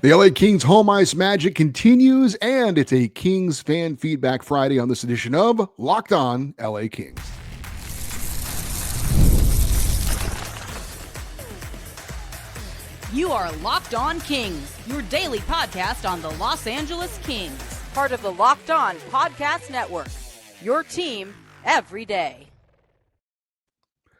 The LA Kings home ice magic continues, and it's a Kings fan feedback Friday on this edition of Locked On LA Kings. You are Locked On Kings, your daily podcast on the Los Angeles Kings, part of the Locked On Podcast Network, your team every day.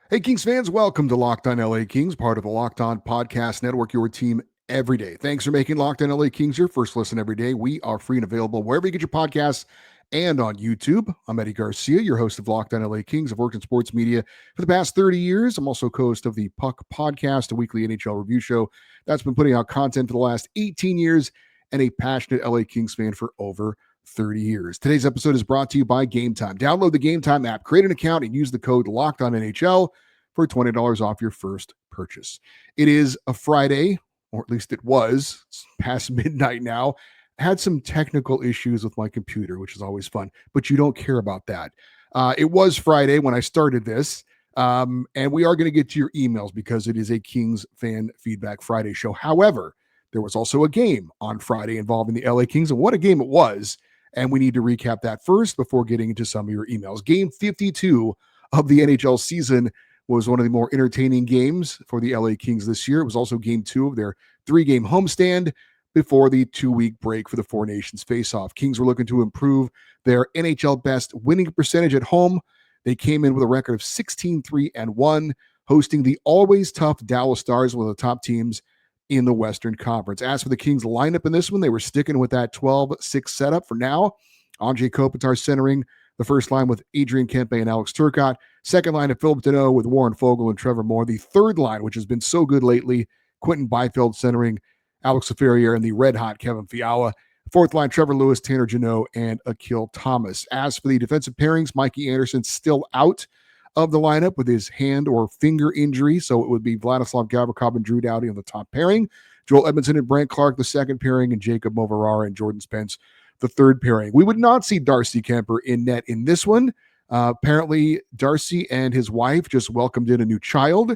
Hey, Kings fans, welcome to Locked On LA Kings, part of the Locked On Podcast Network, your team every day. Thanks for making Locked On LA Kings your first listen every day. We are free and available wherever you get your podcasts and on YouTube. I'm Eddie Garcia, your host of Locked On LA Kings. I've worked in sports media for the past 30 years. I'm also co-host of the Puck Podcast, a weekly NHL review show that's been putting out content for the last 18 years, and a passionate LA Kings fan for over 30 years. Today's episode is brought to you by Gametime. Download the Gametime app, create an account, and use the code LOCKEDONNHL for $20 off your first purchase. It is a Friday, or at least it was. It's past midnight now. I had some technical issues with my computer, which is always fun, but you don't care about that. It was Friday when I started this, and we are going to get to your emails because it is a Kings Fan Feedback Friday show. However, there was also a game on Friday involving the LA Kings, and what a game it was, and we need to recap that first before getting into some of your emails. Game 52 of the NHL season was one of the more entertaining games for the LA Kings this year. It was also game 2 of their 3-game homestand before the 2-week break for the Four Nations face-off. Kings were looking to improve their NHL best winning percentage at home. They came in with a record of 16-3-1, hosting the always tough Dallas Stars, one of the top teams in the Western Conference. As for the Kings lineup in this one, they were sticking with that 12-6 setup for now. Anze Kopitar centering the first line with Adrian Kempe and Alex Turcotte. Second line of Philip Deneau with Warren Foegele and Trevor Moore. The third line, which has been so good lately, Quentin Byfield centering Alex Ferrier and the red-hot Kevin Fiala. Fourth line, Trevor Lewis, Tanner Jeannot, and Akil Thomas. As for the defensive pairings, Mikey Anderson still out of the lineup with his hand or finger injury, so it would be Vladislav Gavrikov and Drew Doughty on the top pairing, Joel Edmondson and Brant Clark the second pairing, and Jacob Moverara and Jordan Spence the third pairing. We would not see Darcy Kemper in net in this one. Apparently, Darcy and his wife just welcomed in a new child.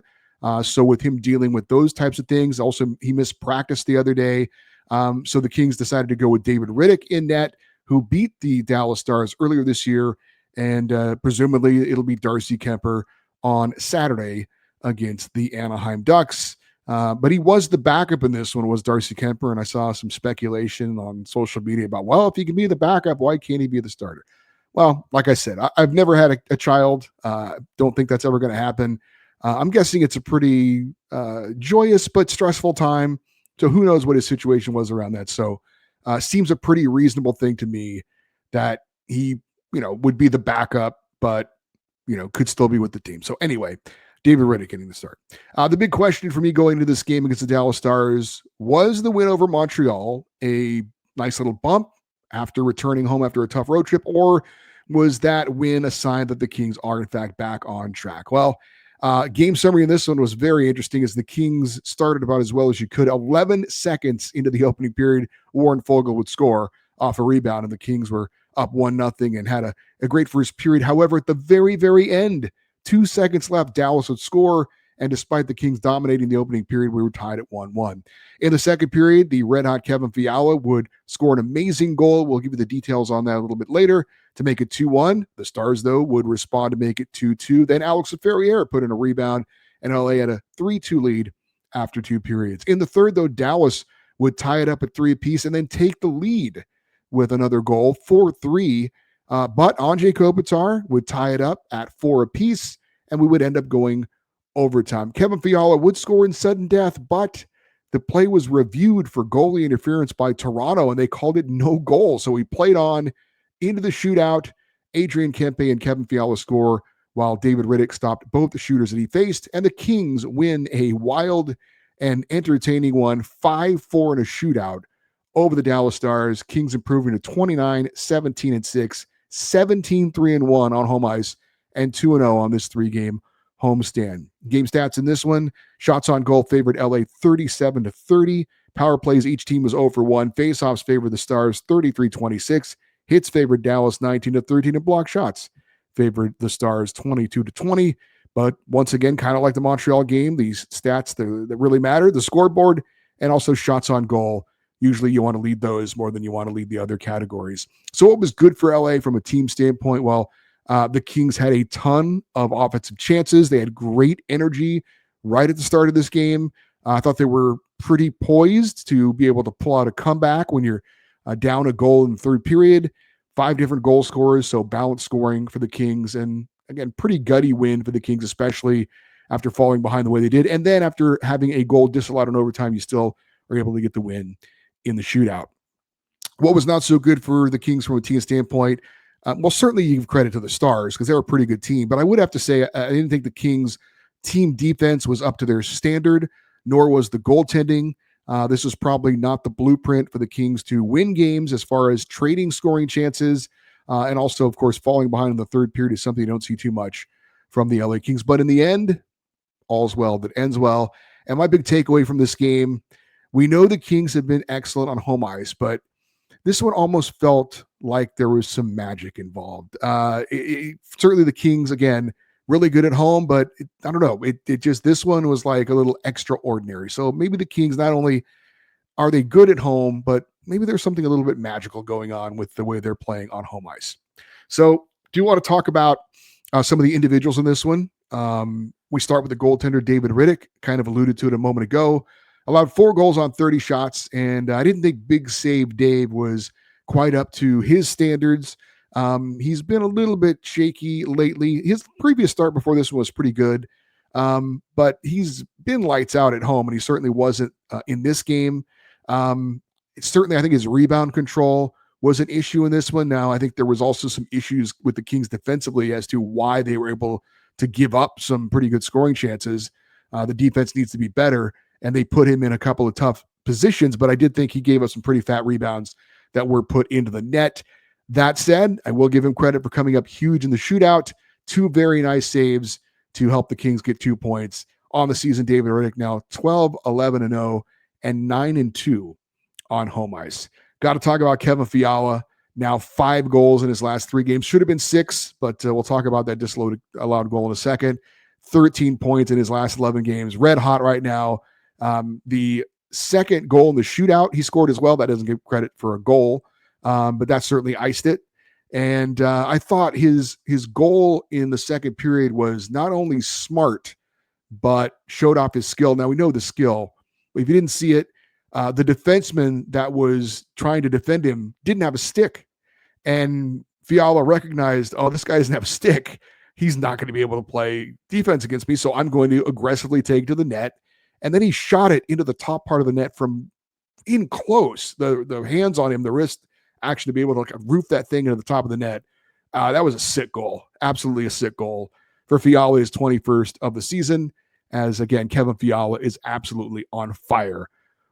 So with him dealing with those types of things, also he missed practice the other day. So the Kings decided to go with David Riddick in net, who beat the Dallas Stars earlier this year. And presumably it'll be Darcy Kemper on Saturday against the Anaheim Ducks. But he was the backup in this one, was Darcy Kemper. And I saw some speculation on social media about, well, if he can be the backup, why can't he be the starter? Well, like I said, I've never had a child. Don't think that's ever going to happen. I'm guessing it's a pretty joyous but stressful time. So who knows what his situation was around that. So seems a pretty reasonable thing to me that he, would be the backup, but, could still be with the team. So anyway, David Riddick getting the start. The big question for me going into this game against the Dallas Stars, was the win over Montreal a nice little bump after returning home after a tough road trip, or was that win a sign that the Kings are in fact back on track? Well, game summary in this one was very interesting as the Kings started about as well as you could. 11 seconds into the opening period, Warren Foegele would score off a rebound, and the Kings were up 1-0 and had a great first period. However, at the very, very end, 2 seconds left, Dallas would score, and despite the Kings dominating the opening period, we were tied at 1-1. In the second period, the red-hot Kevin Fiala would score an amazing goal. We'll give you the details on that a little bit later to make it 2-1. The Stars, though, would respond to make it 2-2. Then Alex Ferrier put in a rebound, and LA had a 3-2 lead after 2 periods. In the third, though, Dallas would tie it up at 3 apiece and then take the lead with another goal, 4-3. But Anze Kopitar would tie it up at 4 apiece, and we would end up going overtime. Kevin Fiala would score in sudden death, but the play was reviewed for goalie interference by Toronto, and they called it no goal. So he played on into the shootout. Adrian Kempe and Kevin Fiala score while David Riddick stopped both the shooters that he faced, and the Kings win a wild and entertaining one, 5-4 in a shootout over the Dallas Stars. Kings improving to 29-17-6, 17-3-1 on home ice, and 2-0 on this 3-game homestand. Game stats in this one: shots on goal favored LA 37-30. Power plays, each team was 0 for 1. Faceoffs favored the Stars 33-26. Hits favored Dallas 19-13, and block shots favored the Stars 22-20. But once again, kind of like the Montreal game, these stats that really matter, the scoreboard and also shots on goal, Usually you want to lead those more than you want to lead the other categories. So what was good for LA from a team standpoint? Well, the Kings had a ton of offensive chances. They had great energy right at the start of this game. I thought they were pretty poised to be able to pull out a comeback when you're down a goal in the third period. 5 different goal scorers, so balanced scoring for the Kings. And again, pretty gutty win for the Kings, especially after falling behind the way they did. And then after having a goal disallowed in overtime, you still are able to get the win in the shootout. What was not so good for the Kings from a team standpoint? Well, certainly you give credit to the Stars because they're a pretty good team, but I would have to say I didn't think the Kings' team defense was up to their standard, nor was the goaltending. This was probably not the blueprint for the Kings to win games as far as trading scoring chances, and also, of course, falling behind in the third period is something you don't see too much from the LA Kings. But in the end, all's well that ends well. And my big takeaway from this game, we know the Kings have been excellent on home ice, but this one almost felt like there was some magic involved. Certainly the Kings, again, really good at home, but I don't know. It just, this one was like a little extraordinary. So maybe the Kings, not only are they good at home, but maybe there's something a little bit magical going on with the way they're playing on home ice. So do you want to talk about some of the individuals in this one? We start with the goaltender, David Riddick, kind of alluded to it a moment ago. Allowed 4 goals on 30 shots, and I didn't think Big Save Dave was quite up to his standards. He's been a little bit shaky lately. His previous start before this one was pretty good, but he's been lights out at home, and he certainly wasn't in this game. Certainly, I think his rebound control was an issue in this one. Now, I think there was also some issues with the Kings defensively as to why they were able to give up some pretty good scoring chances. The defense needs to be better, and they put him in a couple of tough positions, but I did think he gave us some pretty fat rebounds that were put into the net. That said, I will give him credit for coming up huge in the shootout. 2 very nice saves to help the Kings get 2 points on the season. David Riddick now 12, 11-0, and 9-2 on home ice. Got to talk about Kevin Fiala. Now 5 goals in his last 3 games. Should have been 6, but we'll talk about that disallowed goal in a second. 13 points in his last 11 games. Red hot right now. The second goal in the shootout, he scored as well. That doesn't give credit for a goal, but that certainly iced it. And I thought his goal in the second period was not only smart, but showed off his skill. Now we know the skill. But if you didn't see it, the defenseman that was trying to defend him didn't have a stick. And Fiala recognized, oh, this guy doesn't have a stick. He's not going to be able to play defense against me, so I'm going to aggressively take to the net. And then he shot it into the top part of the net from in close. The hands on him, the wrist action to be able to roof that thing into the top of the net. That was a sick goal. Absolutely a sick goal for Fiala, his 21st of the season, as, again, Kevin Fiala is absolutely on fire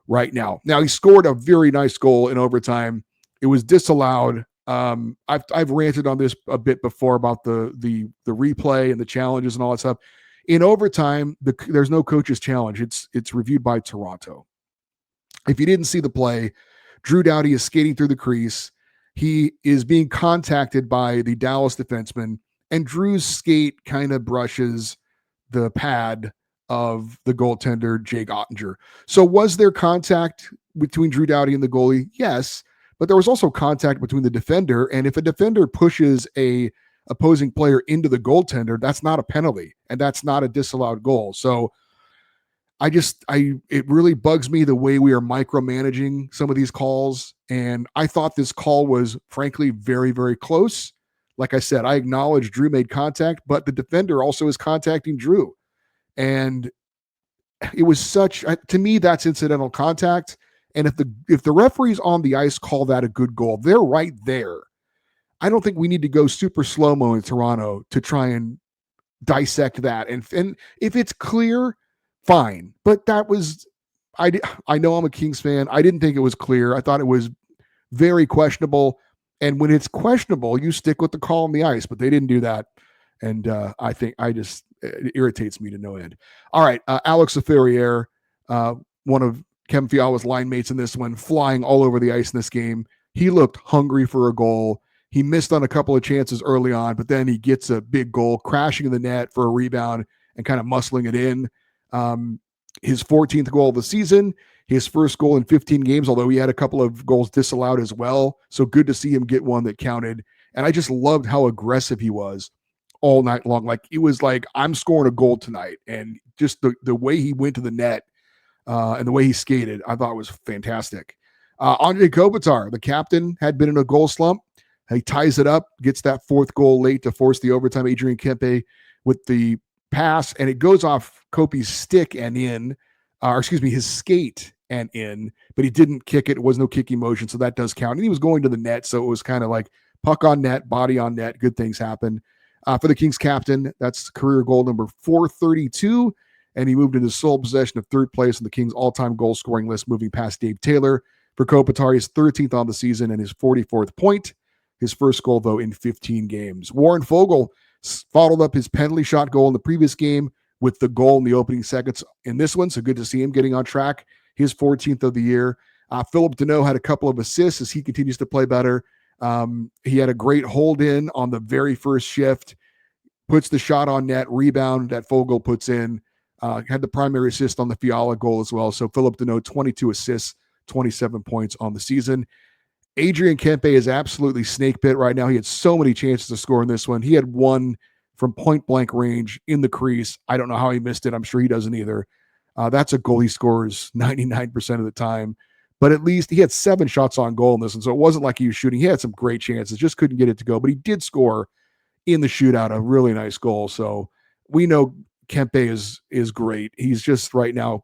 right now. Now, he scored a very nice goal in overtime. It was disallowed. I've ranted on this a bit before about the replay and the challenges and all that stuff. In overtime, there's no coach's challenge. It's reviewed by Toronto. If you didn't see the play, Drew Doughty is skating through the crease. He is being contacted by the Dallas defenseman, and Drew's skate kind of brushes the pad of the goaltender, Jake Ottinger. So was there contact between Drew Doughty and the goalie? Yes, but there was also contact between the defender, and if a defender pushes a opposing player into the goaltender, that's not a penalty, and that's not a disallowed goal. So it really bugs me the way we are micromanaging some of these calls. And I thought this call was frankly very, very close. Like I said, I acknowledge Drew made contact, but the defender also is contacting Drew. And it was to me, that's incidental contact. And if the referees on the ice call that a good goal, they're right there. I don't think we need to go super slow-mo in Toronto to try and dissect that. And if it's clear, fine. But that was, I know I'm a Kings fan. I didn't think it was clear. I thought it was very questionable. And when it's questionable, you stick with the call on the ice, but they didn't do that. And I think it irritates me to no end. All right. Alex Ferrier, one of Kevin Fiala's line mates in this one, flying all over the ice in this game. He looked hungry for a goal. He missed on a couple of chances early on, but then he gets a big goal, crashing in the net for a rebound and kind of muscling it in. His 14th goal of the season. his first goal in 15 games, although he had a couple of goals disallowed as well. So good to see him get one that counted. And I just loved how aggressive he was all night long. Like it was like, I'm scoring a goal tonight. And just the way he went to the net and the way he skated, I thought was fantastic. Andre Kopitar, the captain, had been in a goal slump. He ties it up, gets that fourth goal late to force the overtime. Adrian Kempe with the pass, and it goes off Kopi's stick and in, his skate and in, but he didn't kick it. It was no kicking motion, so that does count. And he was going to the net, so it was kind of like puck on net, body on net. Good things happen. For the Kings captain, that's career goal number 432, and he moved into sole possession of third place on the Kings' all-time goal scoring list, moving past Dave Taylor. For Kopitar, his 13th on the season and his 44th point. His first goal, though, in 15 games. Warren Fogle followed up his penalty shot goal in the previous game with the goal in the opening seconds in this one, so good to see him getting on track. His 14th of the year. Philip Deneau had a couple of assists as he continues to play better. He had a great hold-in on the very first shift, puts the shot on net, rebound that Fogle puts in, had the primary assist on the Fiala goal as well. So Philip Deneau, 22 assists, 27 points on the season. Adrian Kempe is absolutely snake bit right now. He had so many chances to score in this one. He had one from point blank range in the crease. I don't know how he missed it. I'm sure he doesn't either. That's a goal he scores 99% of the time. But at least he had 7 shots on goal in this one. So it wasn't like he was shooting. He had some great chances, just couldn't get it to go. But he did score in the shootout a really nice goal. So we know Kempe is great. He's just right now,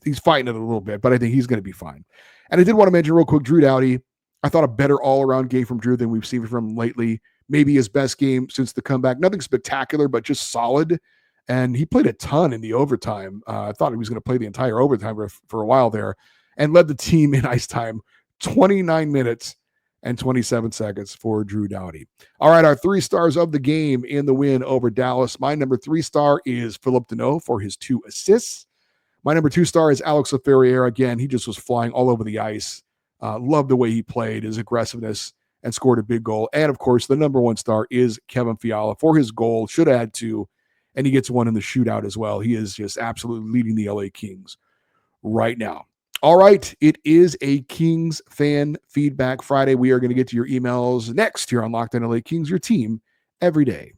he's fighting it a little bit, but I think he's going to be fine. And I did want to mention real quick, Drew Doughty. I thought a better all-around game from Drew than we've seen from him lately. Maybe his best game since the comeback. Nothing spectacular, but just solid. And he played a ton in the overtime. I thought he was going to play the entire overtime for a while there, and led the team in ice time, 29 minutes and 27 seconds for Drew Doughty. All right, our 3 stars of the game in the win over Dallas. My number 3 star is Philip Deneau for his 2 assists. My number 2 star is Alex Ferrier. Again, he just was flying all over the ice. Loved the way he played, his aggressiveness, and scored a big goal. And, of course, the number 1 star is Kevin Fiala for his goal. Should have had 2, and he gets one in the shootout as well. He is just absolutely leading the LA Kings right now. All right, it is a Kings Fan Feedback Friday. We are going to get to your emails next here on Locked On LA Kings, your team every day.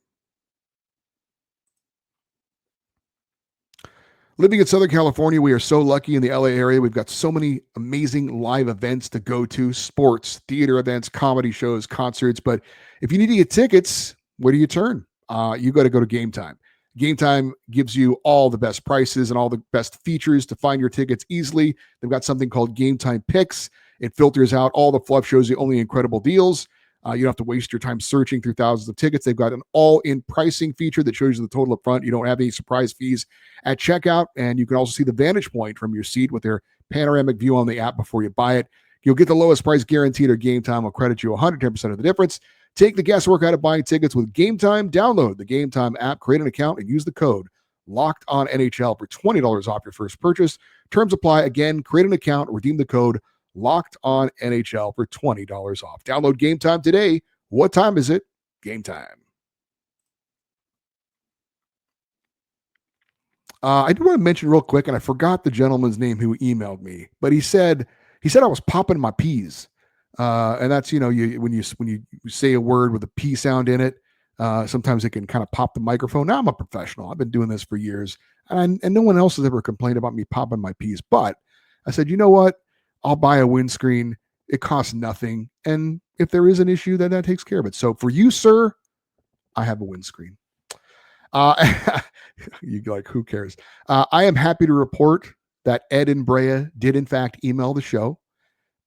Living in Southern California, we are so lucky in the LA area. We've got so many amazing live events to go to, sports, theater events, comedy shows, concerts. But if you need to get tickets, where do you turn? You got to go to Gametime. Gametime gives you all the best prices and all the best features to find your tickets easily. They've got something called Gametime Picks. It filters out all the fluff, shows you only incredible deals. You don't have to waste your time searching through thousands of tickets. They've got an all-in pricing feature that shows you the total up front. You don't have any surprise fees at checkout, and you can also see the vantage point from your seat with their panoramic view on the app before you buy it. You'll get the lowest price guaranteed, or Gametime will credit you 110% of the difference. Take the guesswork out of buying tickets with Gametime. Download the Gametime app, create an account, and use the code LOCKEDONNHL for $20 off your first purchase. Terms apply. Again, create an account, redeem the code LOCKEDONNHL for $20 off. Download Gametime today. What time is it? Gametime. I do want to mention real quick, and I forgot the gentleman's name who emailed me, but he said I was popping my peas. And that's, when you say a word with a P sound in it, sometimes it can kind of pop the microphone. Now I'm a professional. I've been doing this for years, and no one else has ever complained about me popping my peas. But I said, you know what? I'll buy a windscreen. It costs nothing. And if there is an issue, then that takes care of it. So for you, sir, I have a windscreen. You like, who cares? I am happy to report that Ed in Brea did in fact email the show.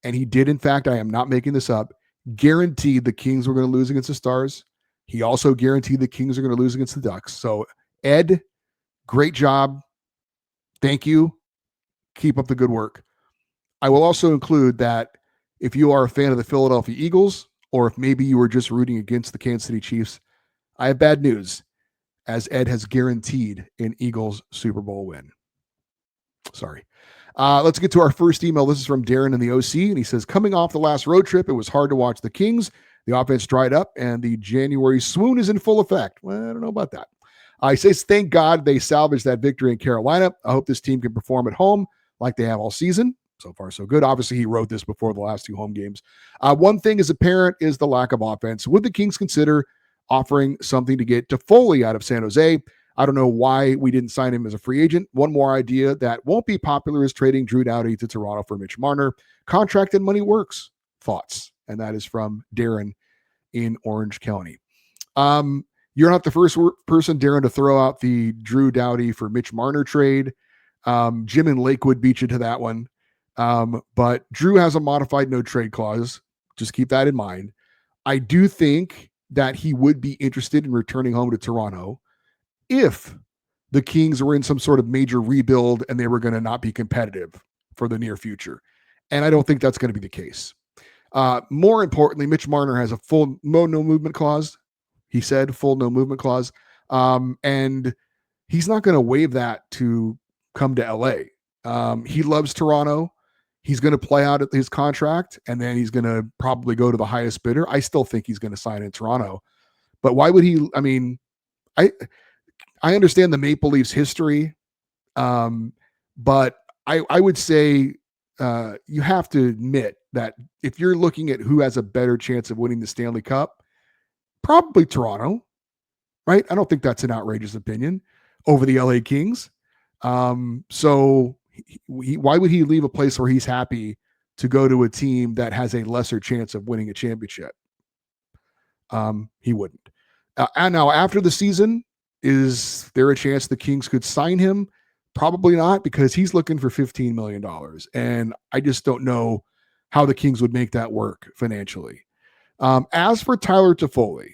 And he did, in fact, I am not making this up, guaranteed the Kings were going to lose against the Stars. He also guaranteed the Kings are going to lose against the Ducks. So, Ed, great job. Thank you. Keep up the good work. I will also include that if you are a fan of the Philadelphia Eagles, or if maybe you were just rooting against the Kansas City Chiefs, I have bad news, as Ed has guaranteed an Eagles Super Bowl win. Sorry. Let's get to our first email. This is from Darren in the OC, and he says, coming off the last road trip, it was hard to watch the Kings. The offense dried up, and the January swoon is in full effect. Well, I don't know about that. He says, thank God they salvaged that victory in Carolina. I hope this team can perform at home like they have all season. So far, so good. Obviously, he wrote this before the last 2 home games. One thing is apparent is the lack of offense. Would the Kings consider offering something to get Toffoli out of San Jose? I don't know why we didn't sign him as a free agent. One more idea that won't be popular is trading Drew Doughty to Toronto for Mitch Marner. Contract and money works. Thoughts? And that is from Darren in Orange County. You're not the first person, Darren, to throw out the Drew Doughty for Mitch Marner trade. Jim in Lakewood beat you to that one. But Drew has a modified no trade clause. Just keep that in mind. I do think that he would be interested in returning home to Toronto if the Kings were in some sort of major rebuild and they were going to not be competitive for the near future. And I don't think that's going to be the case. More importantly, Mitch Marner has a full no movement clause. He said full no movement clause. And he's not going to waive that to come to LA. He loves Toronto. He's going to play out his contract, and then he's going to probably go to the highest bidder. I still think he's going to sign in Toronto. But why would he? I mean, I understand the Maple Leafs history, but I would say you have to admit that if you're looking at who has a better chance of winning the Stanley Cup, probably Toronto, right? I don't think that's an outrageous opinion over the LA Kings. So why would he leave a place where he's happy to go to a team that has a lesser chance of winning a championship? He wouldn't. And now after the season, is there a chance the Kings could sign him? Probably not, because he's looking for $15 million. And I just don't know how the Kings would make that work financially. As for Tyler Toffoli,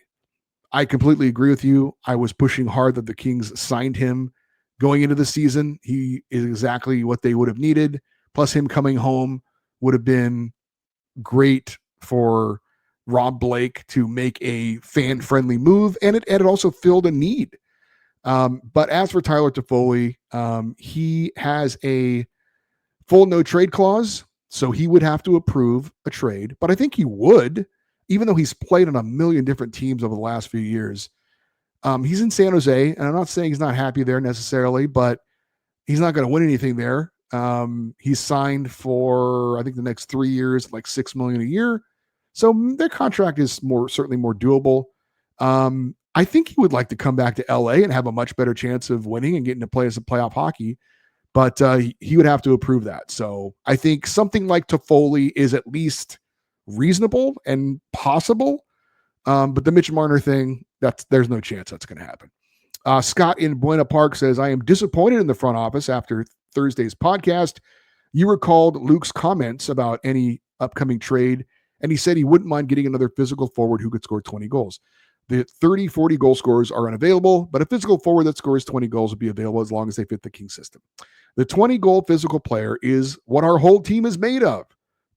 I completely agree with you. I was pushing hard that the Kings signed him going into the season. He is exactly what they would have needed. Plus him coming home would have been great for Rob Blake to make a fan-friendly move, and it also filled a need. But as for Tyler Toffoli, he has a full no trade clause, so he would have to approve a trade. But I think he would, even though he's played on a million different teams over the last few years. He's in San Jose, and I'm not saying he's not happy there necessarily, but he's not going to win anything there. He's signed for, I think, the next 3 years, like $6 million a year. So their contract is certainly more doable. I think he would like to come back to LA and have a much better chance of winning and getting to play some playoff hockey, but he would have to approve that. So I think something like Toffoli is at least reasonable and possible. But the Mitch Marner thing, there's no chance that's going to happen. Scott in Buena Park says, I am disappointed in the front office after Thursday's podcast. You recalled Luke's comments about any upcoming trade, and he said he wouldn't mind getting another physical forward who could score 20 goals. The 30, 40 goal scorers are unavailable, but a physical forward that scores 20 goals will be available as long as they fit the King system. The 20-goal physical player is what our whole team is made of.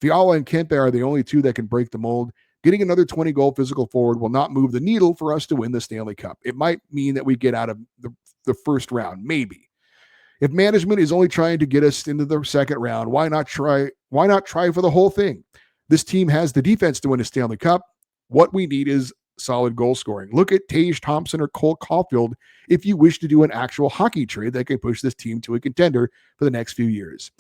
Fiala and Kempe are the only two that can break the mold. Getting another 20-goal physical forward will not move the needle for us to win the Stanley Cup. It might mean that we get out of the first round, maybe. If management is only trying to get us into the second round, why not try for the whole thing? This team has the defense to win a Stanley Cup. What we need is solid goal scoring. Look at Tage Thompson or Cole Caulfield if you wish to do an actual hockey trade that can push this team to a contender for the next few years.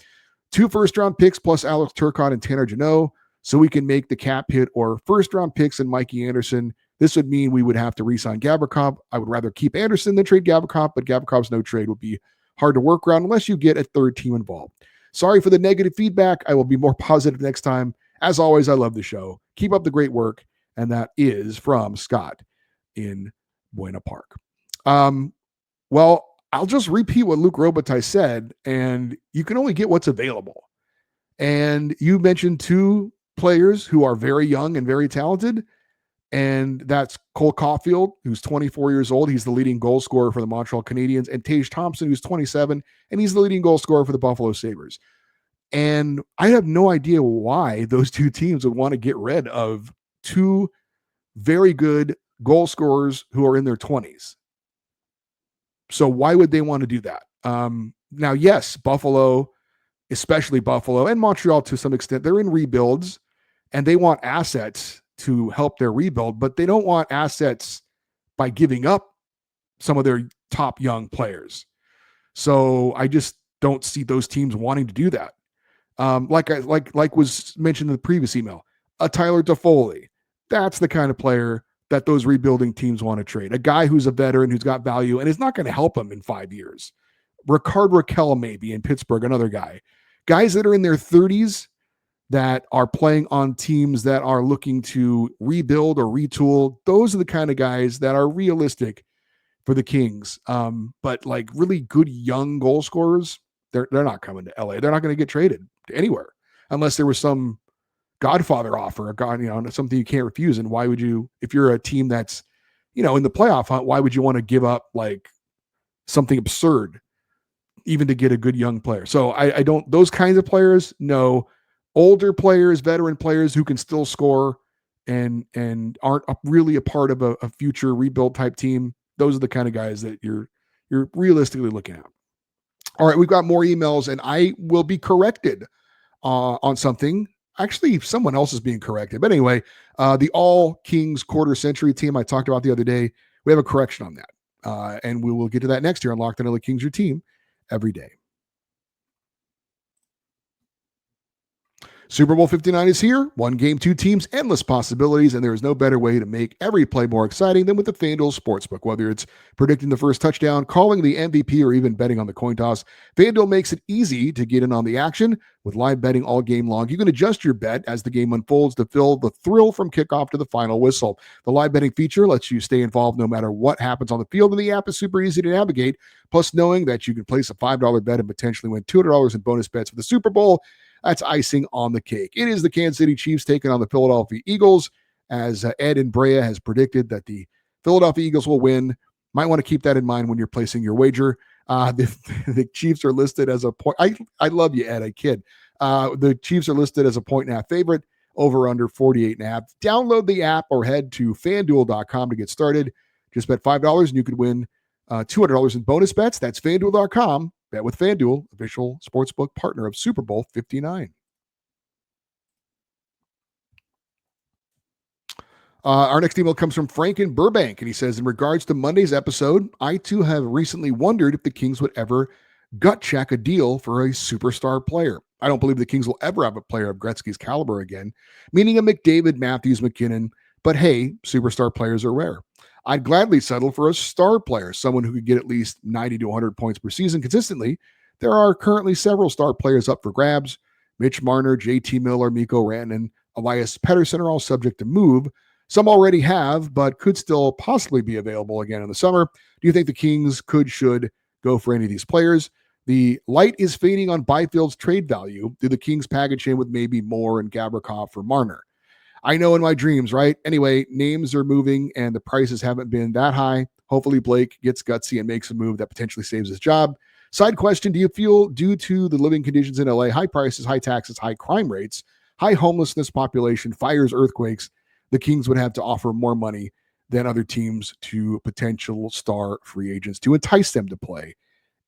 2 first-round picks plus Alex Turcotte and Tanner Jeannot so we can make the cap hit, or first-round picks and Mikey Anderson. This would mean we would have to re-sign Gavrikov. I would rather keep Anderson than trade Gavrikov, but Gavrikov's no trade would be hard to work around unless you get a third team involved. Sorry for the negative feedback. I will be more positive next time. As always, I love the show. Keep up the great work. And that is from Scott in Buena Park. Well, I'll just repeat what Luke Robitaille said, and you can only get what's available. And you mentioned 2 players who are very young and very talented, and that's Cole Caulfield, who's 24 years old. He's the leading goal scorer for the Montreal Canadiens, and Tage Thompson, who's 27, and he's the leading goal scorer for the Buffalo Sabres. And I have no idea why those 2 teams would want to get rid of 2 very good goal scorers who are in their 20s. So why would they want to do that? Now, yes, Buffalo, especially Buffalo and Montreal to some extent, they're in rebuilds and they want assets to help their rebuild, but they don't want assets by giving up some of their top young players. So I just don't see those teams wanting to do that. Like was mentioned in the previous email, a Tyler Toffoli. That's the kind of player that those rebuilding teams want to trade. A guy who's a veteran, who's got value, and is not going to help them in 5 years. Rickard Rakell maybe in Pittsburgh, another guy. Guys that are in their 30s that are playing on teams that are looking to rebuild or retool. Those are the kind of guys that are realistic for the Kings. But like really good young goal scorers, they're not coming to LA. They're not going to get traded anywhere unless there was some Godfather offer, something you can't refuse. And why would you, if you're a team that's, in the playoff hunt, why would you want to give up like something absurd even to get a good young player? So I don't, those kinds of players, no. Older players, veteran players who can still score and aren't really a part of a future rebuild type team. Those are the kind of guys that you're realistically looking at. All right, we've got more emails, and I will be corrected on something. Actually, someone else is being corrected. But anyway, the All Kings quarter century team I talked about the other day, we have a correction on that. And we will get to that next year on Locked On LA Kings, your team every day. Super Bowl 59 is here. One game, two teams, endless possibilities, and there is no better way to make every play more exciting than with the FanDuel Sportsbook. Whether it's predicting the first touchdown, calling the MVP, or even betting on the coin toss, FanDuel makes it easy to get in on the action. With live betting all game long, you can adjust your bet as the game unfolds to feel the thrill from kickoff to the final whistle. The live betting feature lets you stay involved no matter what happens on the field, and the app is super easy to navigate. Plus, knowing that you can place a $5 bet and potentially win $200 in bonus bets for the Super Bowl, that's icing on the cake. It is the Kansas City Chiefs taking on the Philadelphia Eagles, as Ed and Brea has predicted that the Philadelphia Eagles will win. Might want to keep that in mind when you're placing your wager. The Chiefs are listed as a point. I love you, Ed. I kid. The Chiefs are listed as a 1.5 favorite, over under 48.5. Download the app or head to FanDuel.com to get started. Just bet $5 and you could win $200 in bonus bets. That's FanDuel.com. Bet with FanDuel, official sportsbook partner of Super Bowl 59. Our next email comes from Frank in Burbank, and he says, in regards to Monday's episode, I too have recently wondered if the Kings would ever gut check a deal for a superstar player. I don't believe the Kings will ever have a player of Gretzky's caliber again, meaning a McDavid, Matthews, McKinnon. But hey, superstar players are rare. I'd gladly settle for a star player, someone who could get at least 90 to 100 points per season consistently. There are currently several star players up for grabs. Mitch Marner, JT Miller, Mikko Rantanen, Elias Pettersson are all subject to move. Some already have, but could still possibly be available again in the summer. Do you think the Kings should go for any of these players? The light is fading on Byfield's trade value. Do the Kings package him with maybe Moore and Gavrikov for Marner? I know in my dreams, right? Anyway, names are moving and the prices haven't been that high. Hopefully Blake gets gutsy and makes a move that potentially saves his job. Side question, do you feel due to the living conditions in LA, high prices, high taxes, high crime rates, high homelessness population, fires, earthquakes, the Kings would have to offer more money than other teams to potential star free agents to entice them to play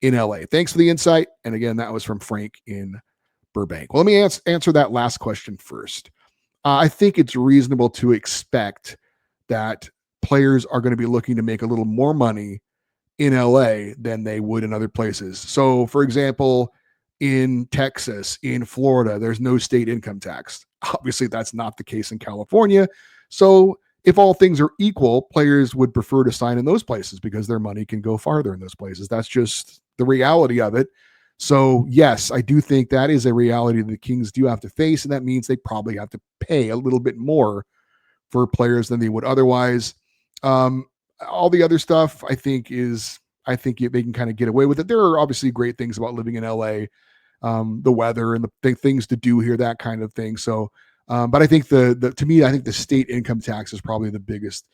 in LA? Thanks for the insight. And again, that was from Frank in Burbank. Well, let me answer that last question first. I think it's reasonable to expect that players are going to be looking to make a little more money in LA than they would in other places. So, for example, in Texas, in Florida, there's no state income tax. Obviously, that's not the case in California. So, if all things are equal, players would prefer to sign in those places because their money can go farther in those places. That's just the reality of it. So, yes, I do think that is a reality the Kings do have to face, and that means they probably have to pay a little bit more for players than they would otherwise. All the other stuff, I think they can kind of get away with it. There are obviously great things about living in LA, the weather and the things to do here, that kind of thing. So, but I think to me, I think the state income tax is probably the biggest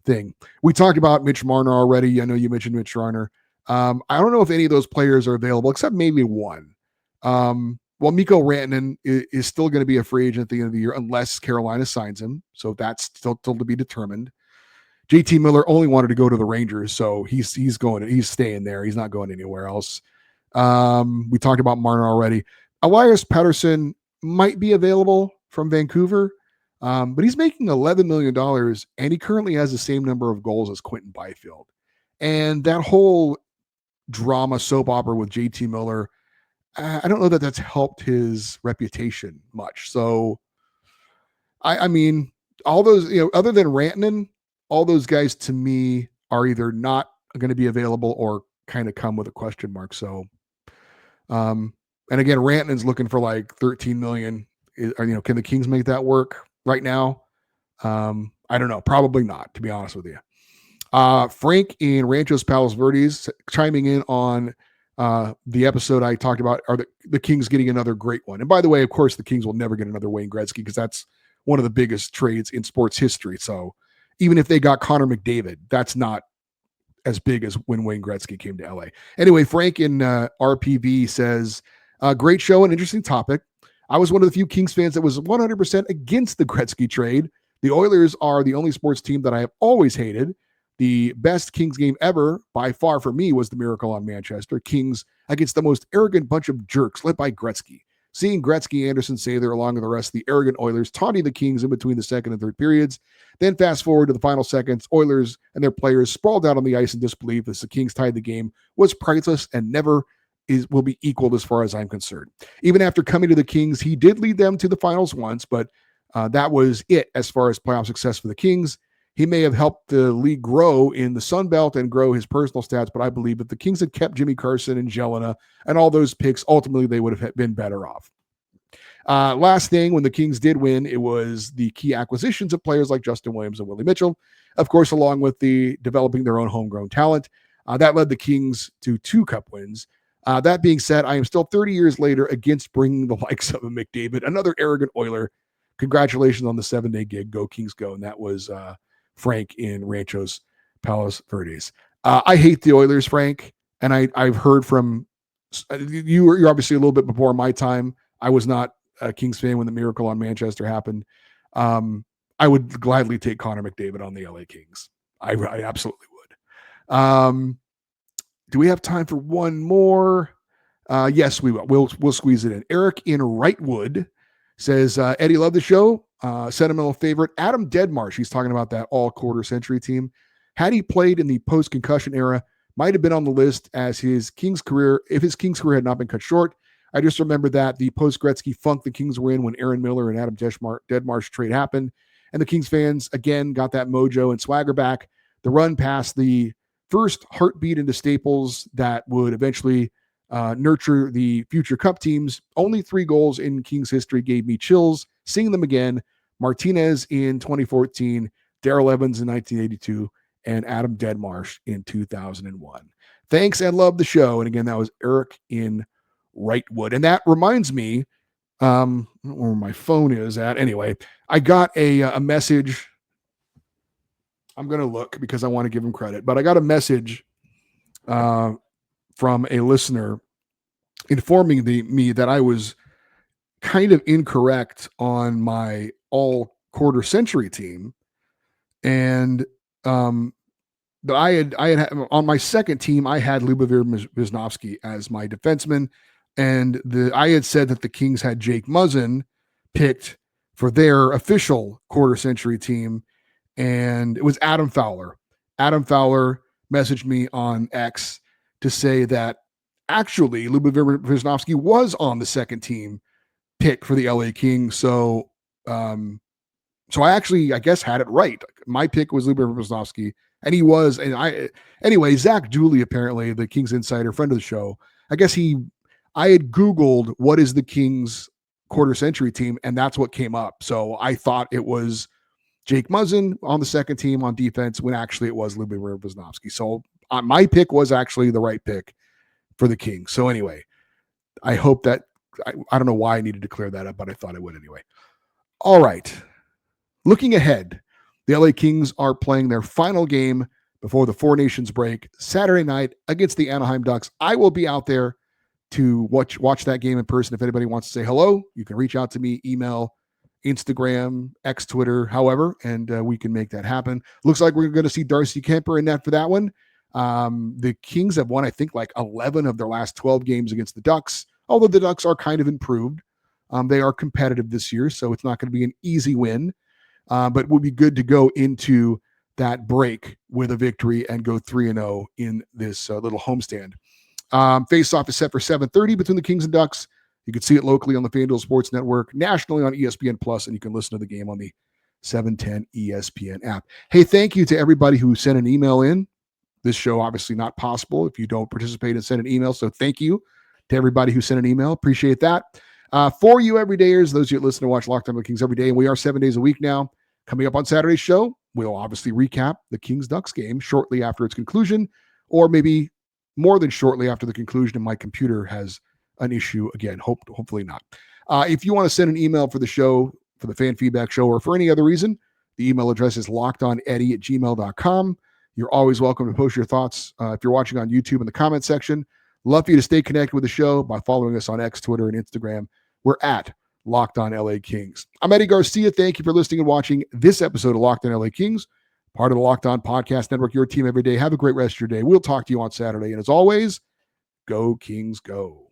thing. We talked about Mitch Marner already. I know you mentioned Mitch Marner. I don't know if any of those players are available, except maybe one. Well, Mikko Rantanen is still going to be a free agent at the end of the year unless Carolina signs him. So that's still to be determined. JT Miller only wanted to go to the Rangers, so he's staying there. He's not going anywhere else. We talked about Marner already. Elias Pettersson might be available from Vancouver, but he's making $11 million, and he currently has the same number of goals as Quentin Byfield. And that whole drama soap opera with JT Miller, I don't know that that's helped his reputation much. So I mean, all those, other than Rantanen, all those guys to me are either not going to be available or kind of come with a question mark. So, and again, Rantanen's looking for like 13 million. Can the Kings make that work right now? I don't know. Probably not, to be honest with you. Frank in Ranchos Palos Verdes chiming in on the episode I talked about. Are the Kings getting another great one? And by the way, of course, the Kings will never get another Wayne Gretzky because that's one of the biggest trades in sports history. So even if they got Connor McDavid, that's not as big as when Wayne Gretzky came to LA. Anyway, Frank in RPV says, great show and interesting topic. I was one of the few Kings fans that was 100% against the Gretzky trade. The Oilers are the only sports team that I have always hated. The best Kings game ever, by far for me, was the Miracle on Manchester. Kings against the most arrogant bunch of jerks led by Gretzky. Seeing Gretzky, Anderson, Sather, along with the rest of the arrogant Oilers taunting the Kings in between the second and third periods. Then fast forward to the final seconds, Oilers and their players sprawled out on the ice in disbelief as the Kings tied the game, was priceless and never will be equaled as far as I'm concerned. Even after coming to the Kings, he did lead them to the finals once, but that was it as far as playoff success for the Kings. He may have helped the league grow in the Sun Belt and grow his personal stats, but I believe if the Kings had kept Jimmy Carson and Jelena and all those picks, ultimately they would have been better off. Last thing, when the Kings did win, it was the key acquisitions of players like Justin Williams and Willie Mitchell, of course, along with the developing their own homegrown talent. That led the Kings to 2 cup wins. That being said, I am still 30 years later against bringing the likes of a McDavid, another arrogant Oiler. Congratulations on the 7-day gig. Go Kings go. And that was Frank in Ranchos Palos Verdes. I hate the Oilers, Frank, and I've heard from you're obviously a little bit before my time. I was not a Kings fan when the Miracle on Manchester happened. I would gladly take Connor McDavid on the LA Kings. I absolutely would. Do we have time for one more? Yes, we will. We'll squeeze it in. Eric in Wrightwood says, Eddie, love the show. Sentimental favorite, Adam Deadmarsh. He's talking about that all quarter century team. Had he played in the post-concussion era, might have been on the list as his Kings career, if his Kings career had not been cut short. I just remember that the post-Gretzky funk the Kings were in when Aaron Miller and Adam Deadmarsh trade happened. And the Kings fans, again, got that mojo and swagger back. The run past the first heartbeat into Staples that would eventually nurture the future Cup teams. Only 3 goals in Kings history gave me chills. Seeing them again, Martinez in 2014, Darrell Evans in 1982, and Adam Deadmarsh in 2001. Thanks and love the show. And again, that was Eric in Wrightwood. And that reminds me, where my phone is at. Anyway, I got a message. I'm going to look because I want to give him credit, but I got a message from a listener informing me that I was kind of incorrect on my all quarter century team. And I had on my second team, I had Lubomir Wisnowski as my defenseman. And I had said that the Kings had Jake Muzzin picked for their official quarter century team. And it was Adam Fowler. Adam Fowler messaged me on X to say that actually Lubomir Wisnowski was on the second team pick for the LA Kings. So I actually, I guess, had it right. My pick was Lubomir Wisnowski, and he was. And anyway, Zach Dooley, apparently the Kings insider, friend of the show, I guess I had Googled what is the Kings quarter century team, and that's what came up. So I thought it was Jake Muzzin on the second team on defense when actually it was Lubomir Wisnowski. So my pick was actually the right pick for the Kings. So anyway, I hope that I don't know why I needed to clear that up, but I thought I would anyway. All right. Looking ahead, the LA Kings are playing their final game before the Four Nations break Saturday night against the Anaheim Ducks. I will be out there to watch that game in person. If anybody wants to say hello, you can reach out to me, email, Instagram, X, Twitter, however, and we can make that happen. Looks like we're going to see Darcy Kemper in net for that one. The Kings have won, I think, like 11 of their last 12 games against the Ducks, although the Ducks are kind of improved. They are competitive this year, so it's not going to be an easy win, but it would be good to go into that break with a victory and go 3-0 in this little homestand. Face-off is set for 7:30 between the Kings and Ducks. You can see it locally on the FanDuel Sports Network, nationally on ESPN Plus, and you can listen to the game on the 710 ESPN app. Hey, thank you to everybody who sent an email in. This show obviously not possible if you don't participate and send an email. So thank you to everybody who sent an email. Appreciate that. For you everydayers, those of you that listen to watch Locked On Kings every day, and we are 7 days a week now. Coming up on Saturday's show, we'll obviously recap the Kings-Ducks game shortly after its conclusion, or maybe more than shortly after the conclusion, and my computer has an issue again. Hopefully not. If you want to send an email for the show, for the fan feedback show, or for any other reason, the email address is lockedoneddie@gmail.com. You're always welcome to post your thoughts if you're watching on YouTube in the comment section. Love for you to stay connected with the show by following us on X, Twitter, and Instagram. We're at Locked On LA Kings. I'm Eddie Garcia. Thank you for listening and watching this episode of Locked On LA Kings, part of the Locked On Podcast Network, your team every day. Have a great rest of your day. We'll talk to you on Saturday. And as always, go Kings, go.